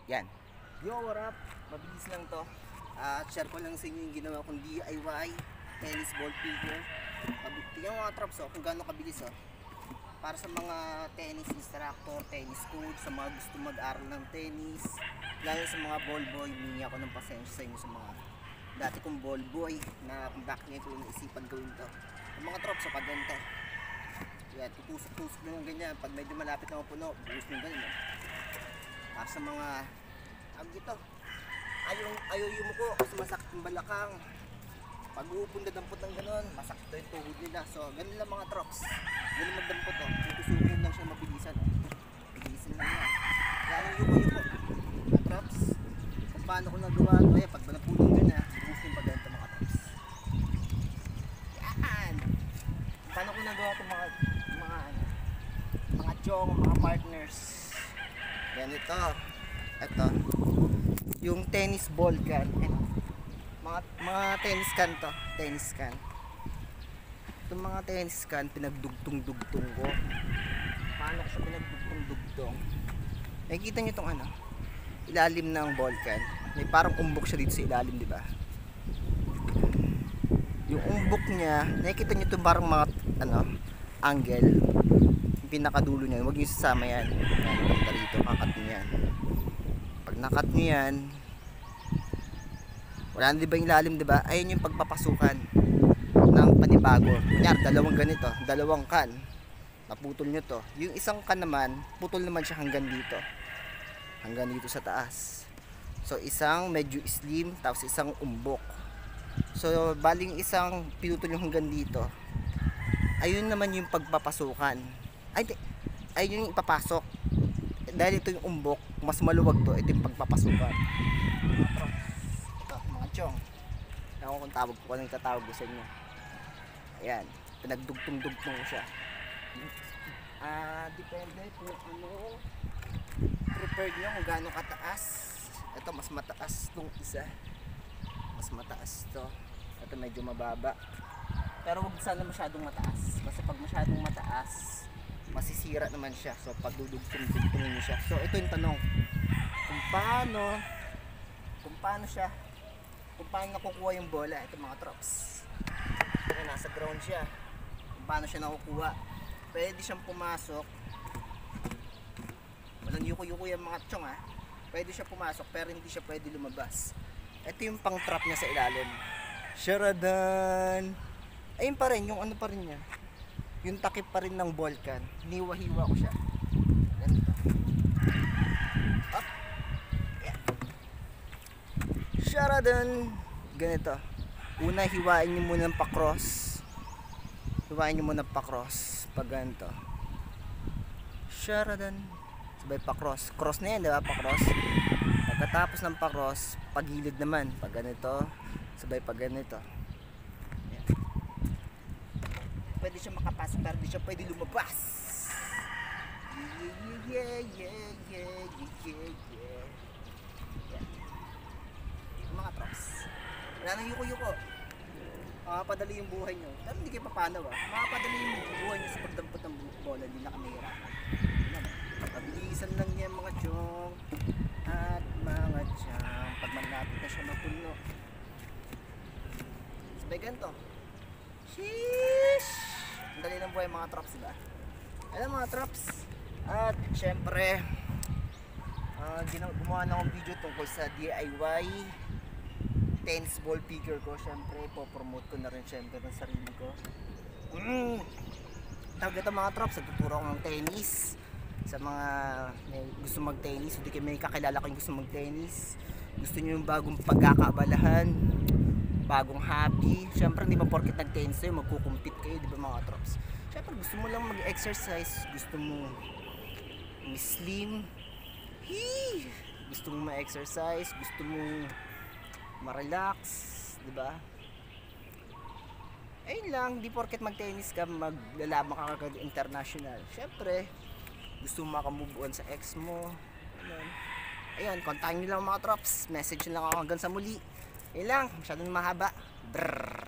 Yan. Yo, what up? Mabilis lang to. Share ko lang sa inyo yung ginawa kong DIY tennis ball figure. Tingnan mga traps kung gaano kabilis para sa mga tennis instructor, tennis coach, sa mga gusto mag-aral ng tennis, lalo sa mga ball boy. Humingi ako ng pasensya sa inyo sa mga dati kong ball boy na kung bakit ngayon ko naisipan gawin to. Yung mga traps pag ganito, yan, tutusok nyo ng ganyan. Pag medyo malapit na mapuno, buhos nyo ganyan. Sa mga dito, ayaw yumuko kasi masakit yung balakang. Pag uupong dampot ng ganon, masakit yung tuhod nila. So ganun lang mga trops, ganun magdampot tutusukin lang siya, mabilisan mabilisan lang yan. Kaya yuko mga trops, kung paano ko nagawa ito, pag napulong ka na, buhos yung pagganto mga trops. Yan, paano ko nagawa ito mga chong, mga partners. Ganito, ito yung tennis ball can, mga tennis can to, tennis can. Itong mga tennis can pinagdugtong-dugtong ko. Paano ko siya pinagdugtong-dugtong? Nakikita nyo itong ilalim ng ball can, may parang umbok siya dito sa ilalim, di ba? Yung umbok niya, nakikita nyo itong parang mga angle, yung pinakadulo niya. Huwag nyo sasama yan. Yan, dito, kakat nyo yan. Pag nakat nyo yan, wala na diba yung lalim, diba? Ayun yung pagpapasukan ng panibago. Kunyari, dalawang ganito, dalawang can, naputol nyo to. Yung isang can naman, putol naman siya hanggang dito sa taas. So isang medyo slim, tapos isang umbok. So baling isang pinutol yung hanggang dito, ayun naman yung pagpapasukan. Ayun yung ipapasok. Dahil ito yung umbok, mas maluwag to, ito yung pagpapasukan. Ito, mga chong. Ewan kung tawag ko, anong tatawag ko sa inyo. Ayan, pinagdugtong-dugtong siya. Depende kung prepared nyo kung gaano kataas. Ito, mas mataas tong isa. Mas mataas to. Ito medyo mababa. Pero huwag sana masyadong mataas. Kasi pag masyadong mataas, masisira naman siya. So pag dudugtong-dugtongin niyo siya. So ito yung tanong, kung paano nakukuha yung bola. Ito mga trops, nasa ground siya. Kung paano siya nakukuha, pwede siyang pumasok. Walang yuko-yuko yung mga chong pwede siya pumasok pero hindi siya pwede lumabas. Ito yung pang trap niya sa ilalim. Sharadan. Ayun pa rin, yung pa rin niya, yung takip pa rin ng ball can. Hiniwa-hiwa ko siya. Ganito. Up. Yeah. Sharadan. Ganito. Una, hiwain nyo muna ng pa-cross. Hiwain nyo muna pa-cross. Pag ganito. Sharadan. Sabay pa-cross. Cross na yan, diba? Pa-cross. Pagkatapos ng pa-cross, pagilid naman. Pag ganito. Sabay pag ganito. Pwede siya makapasok pero di siya pwede lumabas. Yeah. Mga trops, wala nang yuko-yuko. Makapadali yung buhay nyo. Pero hindi kayo papanaw makapadali yung buhay nyo sa pagdampot ng bola. Hindi na kami hirap. Pabilisan lang yan mga chong at mga chong. Pag malapit na siya mapuno, sabay ganito. Sheesh! Ang dali ng buhay mga trops, diba? Alam mga trops, at syempre gumawa na akong video tungkol sa DIY tennis ball figure ko. Syempre po-promote ko na rin syempre ng sarili ko. Tawag ito mga trops, nagtuturo ako ng tennis sa mga gusto mag-tennis. Hindi kayo may kakilala ko yung gusto mag-tennis, gusto nyo yung bagong pagkakaabalahan, bagong hobby. Syempre hindi ba porket nag-tennis kayo magkukumpit kayo, di ba mga trops? Syempre gusto mo lang mag-exercise, gusto mo slim, gusto mo ma-exercise, gusto mo ma-relax, di ba? Ayun lang, di porket mag-tennis ka maglalaban ka kagad international. Syempre gusto mo makamove on sa ex mo. Ayun, kontakin nyo lang mga trops, message nyo lang ako hanggang sa muli. Ayun lang, masyadong mahaba. Brrr.